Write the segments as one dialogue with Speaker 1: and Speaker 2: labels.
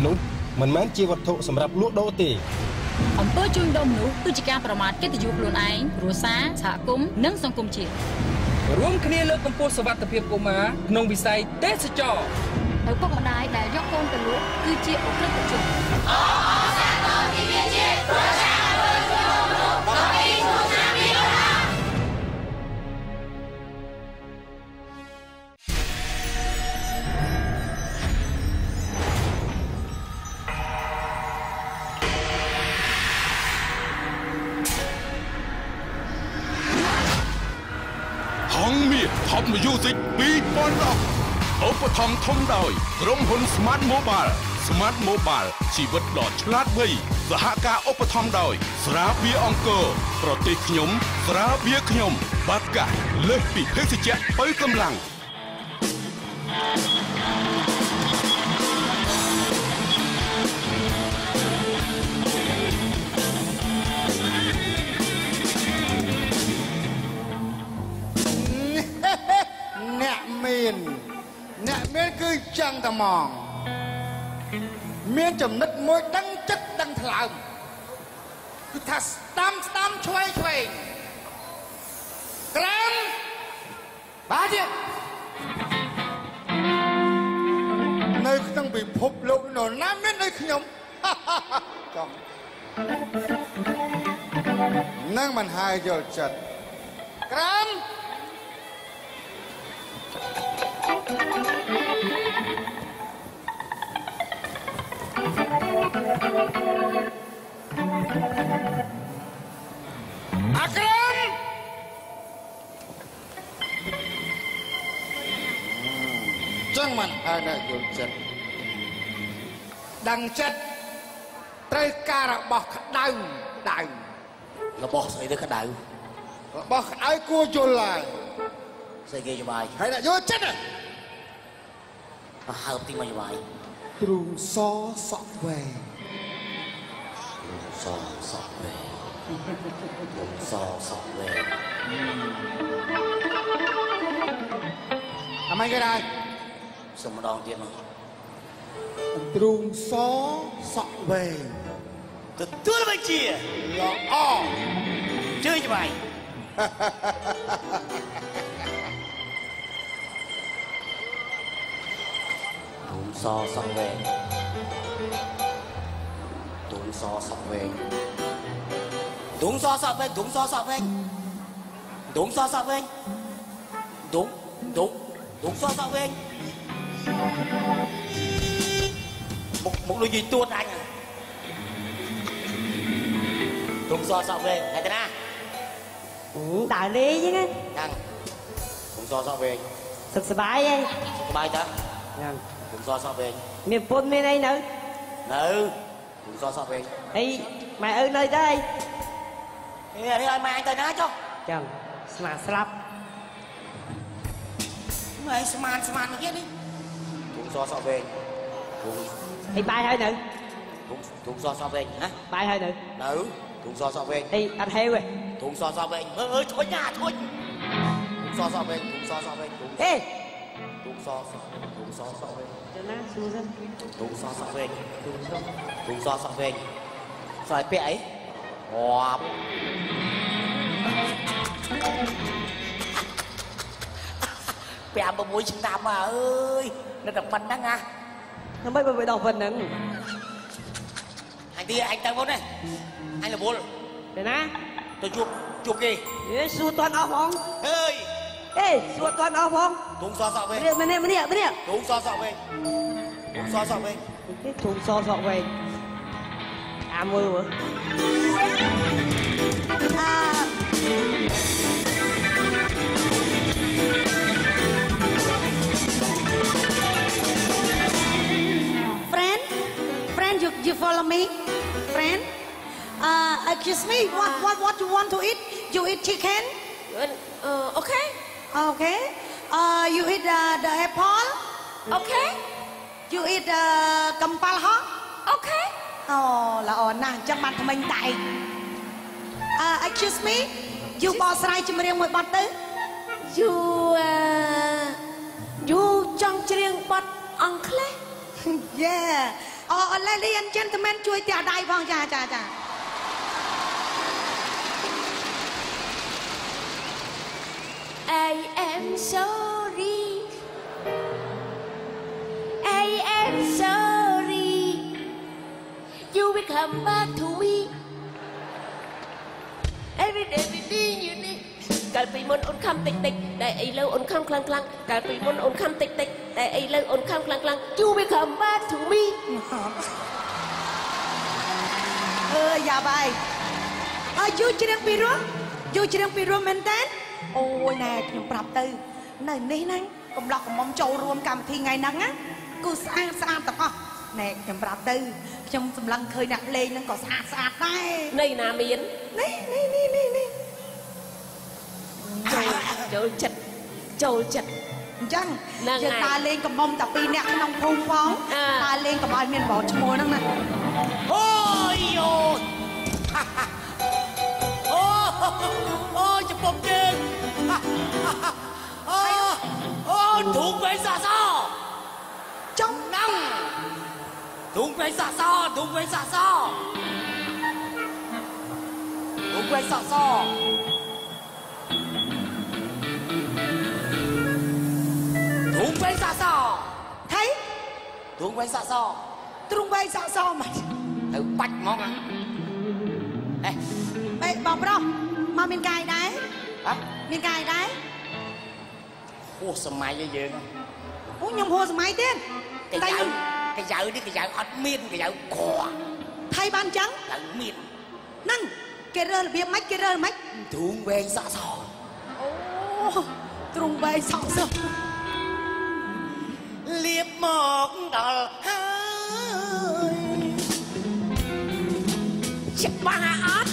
Speaker 1: មនុស្សមិនមែនជាវត្ថុសម្រាប់លក់ដូរទេ
Speaker 2: អំពើជួញដូរមនុស្សគឺជាការប្រមាថកិត្តិយសខ្លួនឯងគ្រួសារសហគមន៍និងសង្គមជាតិ
Speaker 3: រួមគ្នាលើកកម្ពស់សុវត្ថិភាពកុមារក្នុងវិស័យទេសចរណ៍
Speaker 2: ឪពុកម្ដាយដែលយកកូនទៅលក់គឺជាអក្រិតជន
Speaker 4: Top Music 2010 ឧបត្ថម្ភធំដោយក្រុមហ៊ុន Smart Mobile Smart Mobile ជីវិតដ៏ឆ្លាតវៃសហការឧបត្ថម្ភដោយស្រាបៀរអង្គរប្រទេសខ្ញុំស្រាបៀរខ្ញុំបាត់កាលើសពីភេសជ្ជៈបើកម្លាំង
Speaker 5: អ្នកមានគឺចឹងតែហ្មងមានចំណិតមួយដឹងចិត្តដឹងថ្លើមគឺថាស្ដាំឆ្វេងក្រាមបាទទៀតនៅក្នុងពិភពលោកនរណាមានដូចខ្ញុំចង់នឹងមិនហើយយល់ចិត្តក្រាមអាក្រមចឹងមិនហើយអ្នកយល់ចិត្តដឹងចិត្តត្រូវការរបស់ក្តៅ
Speaker 6: របស់ស្អីទៅក្តៅ
Speaker 5: របស់ក្តៅគួរយល់ឡើយ
Speaker 6: ស្អីគេច្បាយ
Speaker 5: ហើយអ្នកយល់ចិត្ត
Speaker 6: ហើបទីមកច្បាយ
Speaker 5: ទ្រូងសសក់វែង
Speaker 6: សក់វែងសក់វែង
Speaker 5: អីគេដែរ
Speaker 6: សុំម្ដងទៀតមក
Speaker 5: ទ្រូងសសក់វែង
Speaker 6: ទទួលបញ្ជា
Speaker 5: ល្អ
Speaker 6: ជឿច្បាយសសក់វែងដងសសក់វែងដងសសក់វែងដងសសក់វែងដងសសក់វែងដងសសក់វែងមកដូចយីទួតអញដងសសក់វែងហើយតាណា
Speaker 7: ដើរលេងហ្នឹង
Speaker 6: ហ្នឹងដងសសក់វែង
Speaker 7: សុខសប្បាយហ៎
Speaker 6: សប្បាយតា
Speaker 7: ហ្នឹង
Speaker 6: ដងសសក់វែង
Speaker 7: មានពុនមានអីនៅ
Speaker 6: ដងសសក់វែង
Speaker 7: អីម៉ែឪនៅទៅអី
Speaker 6: នេះឲ្យម៉ែអញទៅណាចុះ
Speaker 7: ចឹងស្មាស្លាប់
Speaker 6: ម៉ែស្មានមកទៀតនេះដងសសក់វែង
Speaker 7: អីបាយហើយនៅ
Speaker 6: ដងសសក់វែងណា
Speaker 7: បាយហើយនៅ
Speaker 6: ដងសសក់វែង
Speaker 7: អីអត់ហេវទេ
Speaker 6: ដងសសក់វែងអើយធុញណាធុញដងសសក់វែងដងសសក់វែង
Speaker 7: អេ
Speaker 6: ដងសសក់វែង
Speaker 7: ទៅណាសួរសិន
Speaker 6: ដងសសក់វែងដងសសក់វែងស្អីពាក់អីងាប់ពាក់6ឆ្នាំអើយនៅតែប៉ុណ្្នឹងណា
Speaker 7: ដើម្បីបើដល់ប៉ុណ្្នឹង
Speaker 6: អញទៅមុននេះអញរវល់
Speaker 7: ទៅណា
Speaker 6: ទៅជួបគេ
Speaker 7: សួរតន់អស់ផង
Speaker 6: អើយ
Speaker 7: សួរតន់អស់ផង
Speaker 6: ដងសសក់វែង
Speaker 7: ម្នាក់
Speaker 6: ដងសសក់វែងដងសសក់វែង
Speaker 7: ធំសសក់វែងអាមើល
Speaker 8: You follow me, friend? Excuse me. What you want to eat? You eat chicken?
Speaker 9: Okay.
Speaker 8: Okay. You eat the apple?
Speaker 9: Okay.
Speaker 8: You eat kampal hot?
Speaker 9: Okay.
Speaker 8: Oh, là ổn nè, chắc bạn mình tại. Excuse me. You bỏ sài chim riêng một bát tứ?
Speaker 9: You trong riêng bát uncle?
Speaker 8: Yeah. Ladies and gentlemen ជួយទះដៃផងចា
Speaker 9: I am sorry I am sorry You will come back to me Every day you need កាលពីមុនអូនខំតិចតែឥឡូវអូនខំខ្លាំងកាលពីមុនអូនខំតិចតែឥឡូវអូនខំខ្លាំង You will come back to me
Speaker 8: យ៉ាបាយយូច្រៀងពីរោះមែនតើអូយណែខ្ញុំប្រាប់ទៅនៅនេះហ្នឹងកំឡោះកំមុំចូលរួមកម្មវិធីថ្ងៃហ្នឹងណាគឺស្អាតទាំងអស់ណែខ្ញុំប្រាប់ទៅខ្ញុំសម្លឹងឃើញអ្នកលេងហ្នឹងក៏ស្អាតដែរ
Speaker 9: នៅណាមាន
Speaker 8: នេះ
Speaker 9: ចូលចិត្ត
Speaker 8: អញ្ចឹងយើងតាលេងកំមុំតែ2នាក់ក្នុងភូមិផងតាលេងកុំឲ្យមានបោឈ្មោះហ្នឹងណា
Speaker 6: អូយអូចំពំជើងអូធូងវែងសាស
Speaker 8: ចំ
Speaker 6: ណាំងធូងវែងសាសធូងវែងសាស
Speaker 8: ថៃ
Speaker 6: ធូងវែងសាស
Speaker 8: ទ្រូងវែងសាសមក
Speaker 6: ទៅបាច់ហ្មង
Speaker 8: អេបងប្រុសមកមានកាយដែរមានកាយដែរ
Speaker 6: ហួសសម័យយើង
Speaker 8: អូខ្ញុំហួសសម័យទៀត
Speaker 6: តែកាយនេះកាយអត់មានកាយក្រ
Speaker 8: ថៃបានចឹង
Speaker 6: ទៅមាន
Speaker 8: ហ្នឹងគេរើរបៀបម៉េចគេរើម៉េច
Speaker 6: ទ្រូងវែងសាស
Speaker 8: អូទ្រូងវែងសាស
Speaker 6: លៀបមកដល់ហើយ
Speaker 9: ច្បាស់អត់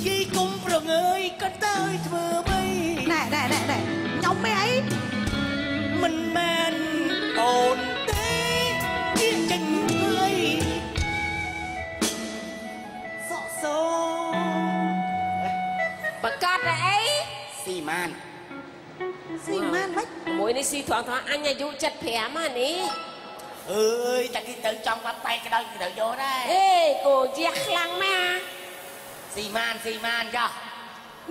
Speaker 6: យាយគុំប្រងើយក៏ទៅធ្វើបី
Speaker 8: ណែខ្ញុំមិនអី
Speaker 6: មិនមែនអូនទេជាចេញហើយសក់ស
Speaker 9: បកាត់អី
Speaker 6: ស៊ីម៉ាន
Speaker 8: មិន
Speaker 9: មួយនេះស៊ីត្រង់អញអាយុ75ហ្នឹងនេះ
Speaker 6: អើយតែគេទៅចង់បាត់បែកក្តៅយកដែរ
Speaker 9: អេគោជះខ្លាំងណាស់
Speaker 6: ស៊ីម៉ានចុះ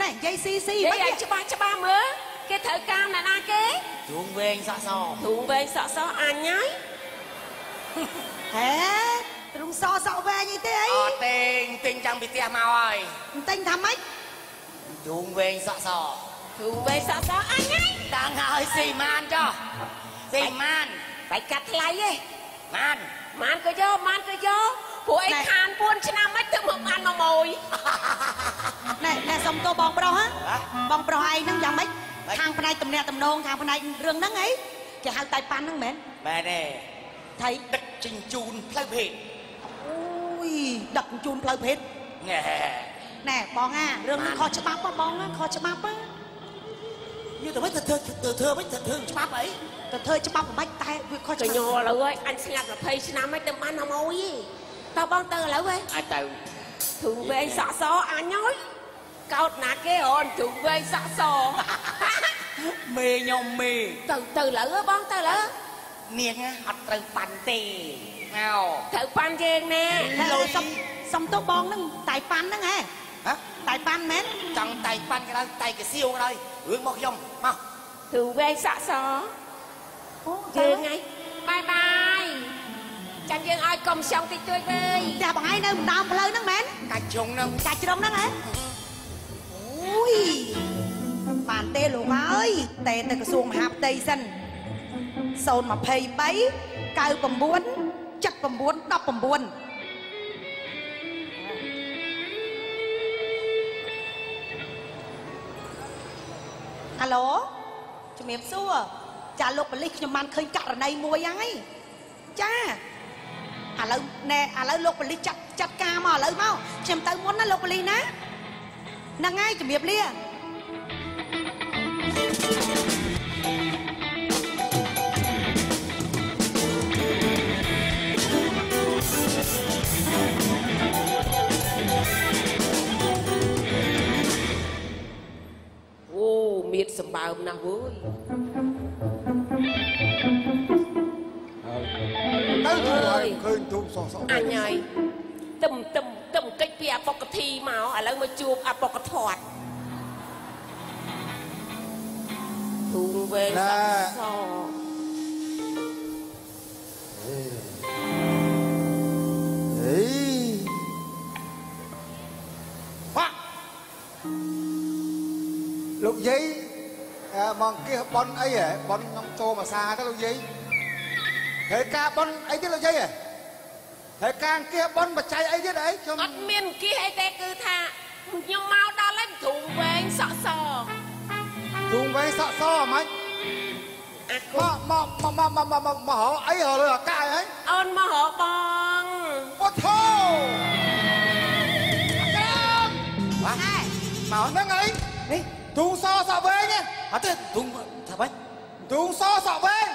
Speaker 8: ណែនិយាយស៊ី
Speaker 9: មិនច្បាស់មើលគេត្រូវការណាគេ
Speaker 6: ទ្រូងវែងសាក់ស
Speaker 9: អញហើយ
Speaker 8: ហេទ្រូងសក់វែងអីទេអី
Speaker 6: អត់ទេទិញចាំពីផ្ទះមកហើយ
Speaker 8: ទិញថាម៉េច
Speaker 6: ទ្រូងវែងសាក់ស
Speaker 9: អញហើយ
Speaker 6: តាំងហើយស៊ីម៉ានចុះស៊ីម៉ាន
Speaker 9: បែកកាត់ថ្លៃទេ
Speaker 6: ម៉ាន
Speaker 9: ក៏យកព្រោះឯខាន4ឆ្នាំមិនទៅមកបានមកមួយ
Speaker 8: ណែសុំតោបងប្រុសហ៎បងប្រុសឯងហ្នឹងយ៉ាងម៉េចខាងផ្នែកតំណែងតំណងខាងផ្នែករឿងហ្នឹងអីគេហៅតែប៉ាន់ហ្នឹងមែន
Speaker 6: មែនទេ
Speaker 8: ថៃ
Speaker 6: ដឹកជញ្ជូនផ្លូវភេទ
Speaker 8: អូយដឹកជញ្ជូនផ្លូវភេទណែបងរឿងនេះខុសច្បាប់បងខុសច្បាប់
Speaker 6: យូរទៅមិនទៅធ្វើមិនទៅធ្វើច្បាប់អី
Speaker 8: ទៅធ្វើច្បាប់មិនតែវាខុស
Speaker 9: ច្បាប់ញ័រឥឡូវហើយអញស្ងាត់20ឆ្នាំហើយទៅបានមកមួយតើបងទៅឥឡូវហ៎
Speaker 6: អាចទៅ
Speaker 9: ទ្រូងវែងសាក់សអញហើយកោតណាគេអូនទ្រូងវែងសាក់ស
Speaker 6: មេខ្ញុំមេ
Speaker 9: ទៅឥឡូវបងទៅឥឡូវ
Speaker 6: នាងអត់ត្រូវប៉ាន់ទេមក
Speaker 9: ត្រូវប៉ាន់យើងណែ
Speaker 8: សុំទៅបងហ្នឹងតែប៉ាន់ហ្នឹងហ៎តែប៉ាន់មែន
Speaker 6: ចង់តែប៉ាន់ក៏ដោយតែកាសៀវក៏ដោយរឿងមកខ្ញុំមក
Speaker 9: ទ្រូងវែងសាក់សយើងថ្ងៃបាយចាំយើងឲ្យកុំខ្ចង់តិចតួចវើយ
Speaker 8: ចាបងឯងនៅម្ដងផ្លូវហ្នឹងមែន
Speaker 6: កាច់ជ្រុងហ្នឹង
Speaker 8: ហ៎អូយបានទេលោកអើយតែទៅក្រសួងមហាផ្ទៃសិន023 99 79 19អាឡូជំរាបសួរចាលោកប៉ូលីសខ្ញុំបានឃើញករណីមួយហ្នឹងចាឥឡូវលោកប៉ូលីសចាត់ការមកឥឡូវមកខ្ញុំទៅមុនណាលោកប៉ូលីសណាហ្នឹងហើយជំរាបលា
Speaker 9: អូមានសម្បើមណាស់វើយ
Speaker 5: ទៅ ឃើញទូសោះសក់
Speaker 9: អញហើយទឹមកិច្ចពីអបុកធីមកឥឡូវមកជួបអបុកធាត់ទូវែងសក់ស
Speaker 5: អេបាក់លោកយាយមកគិះប៉ុនអីហ៎ប៉ុនខ្ញុំចូលមកសាទៅលោកយាយហើយការប៉ុនអីទៀតលោកយាយហ៎ហើយការគិះប៉ុនបច្ច័យអីទៀតអីខ្ញុំ
Speaker 9: អត់មានគិះអីទេគឺថាខ្ញុំមកដល់ហើយទូវែងសក់ស
Speaker 5: ទូវែងសក់សហ្មងមកអីលើអាកាយហ៎
Speaker 9: អូនមកហៅបង
Speaker 5: អូធូអាក្រមមកហ្នឹងអីនេះទូសសក់វែងហ៎
Speaker 6: អត់ទេទូថាបាច់
Speaker 5: ទូសសក់វែង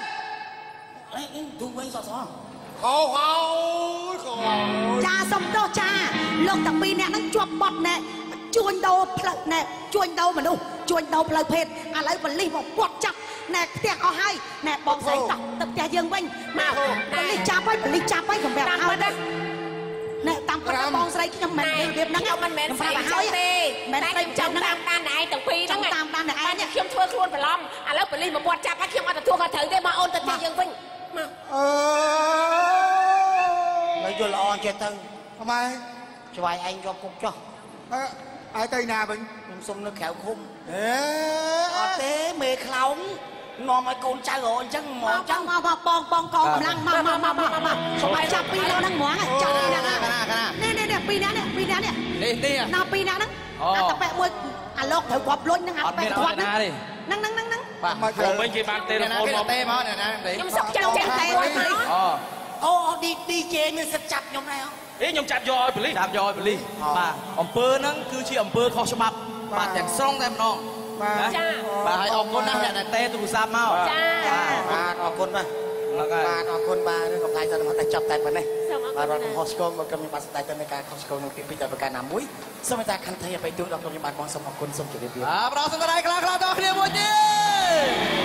Speaker 6: អីទូវែងសក់ស
Speaker 8: ចាសុំទោសចាលោកតាពីរអ្នកហ្នឹងជាប់បត់ណែជួញដូរផ្លូវណែជួញដូរមនុស្សជួញដូរផ្លូវភេទឥឡូវបលិសមកពាត់ចាប់ណែផ្ទះអស់ហើយណែបងស្រីតោះទៅផ្ទះយើងវិញមកបលិសចាប់ហើយសម្រាប់ហើយណែតាមគាត់បងស្រីខ្ញុំមិនមានរបៀបហ្នឹង
Speaker 9: មិនមែនស្រីចូលទេតែខ្ញុំចង់តាមដានឯងទាំងពីរហ្នឹង
Speaker 8: តាមដានឯង
Speaker 9: ខ្ញុំធ្វើខ្លួនបន្លំឥឡូវបលិសមកពាត់ចាប់ហើយខ្ញុំអត់ទទួលខុសត្រូវទេមកអូនទៅផ្ទះយើងវិញមក
Speaker 6: ហើយយល់ល្អចេះទៅ
Speaker 5: ម៉ែ
Speaker 6: ច្បាយឯងយកគុកចុះ
Speaker 5: ឲ្យទៅណាវិញ
Speaker 6: ខ្ញុំសុំនៅក្រៅឃុំអត់ទេមេខ្លោងនាំឲ្យកូនចៅរអញ្ចឹងហ្មងអញ្ចឹង
Speaker 8: មកបងកងកម្លាំងមកសម្រាប់ចាប់ពីរហ្នឹងហ្មងចាប់ពីរហ្នឹងនេះពីរនាក់នេះ
Speaker 3: នេះ
Speaker 8: ណាពីរនាក់ហ្នឹងអាតប៉ែមួយអាលោកត្រូវគាត់លុញហ្នឹងអាប៉ែគាត់ហ្នឹង
Speaker 3: បាទមកវិញគេបានទេរហូតមកទេមកណា
Speaker 9: ខ្ញុំសុកចាប់ចេះទេ
Speaker 6: អូឌីជេមានសិទ្ធចាប់ខ្ញុំដែរ
Speaker 3: ខ្ញុំចាប់យកឲ្យប៉ូលីសចាប់យកឲ្យប៉ូលីសបាទអំពើហ្នឹងគឺជាអំពើខុសច្បាប់បាទទាំងស្រុងតែម្ដង
Speaker 9: ចា
Speaker 3: បាទហើយអរគុណណាស់អ្នកដែលទេទូរស័ព្ទមក
Speaker 9: ចា
Speaker 6: បាទអរគុណបាទបាទអរគុណបាទរឿងកំ plai ទៅមកតែចាប់តែប៉ុណ្ណេះបាទរដ្ឋខុសឆ្គងមកខ្ញុំបាទស្ដាយទៅនៃការខុសឆ្គងនឹងពីតែប្រការណាមួយសូមតែខន្តីអបិទទូដល់ខ្ញុំបាទបងសូមអរគុណសូមជម្រាបលា
Speaker 3: បាទប្រសិទ្ធរីខ្លះៗតគ្នាមួយទៀត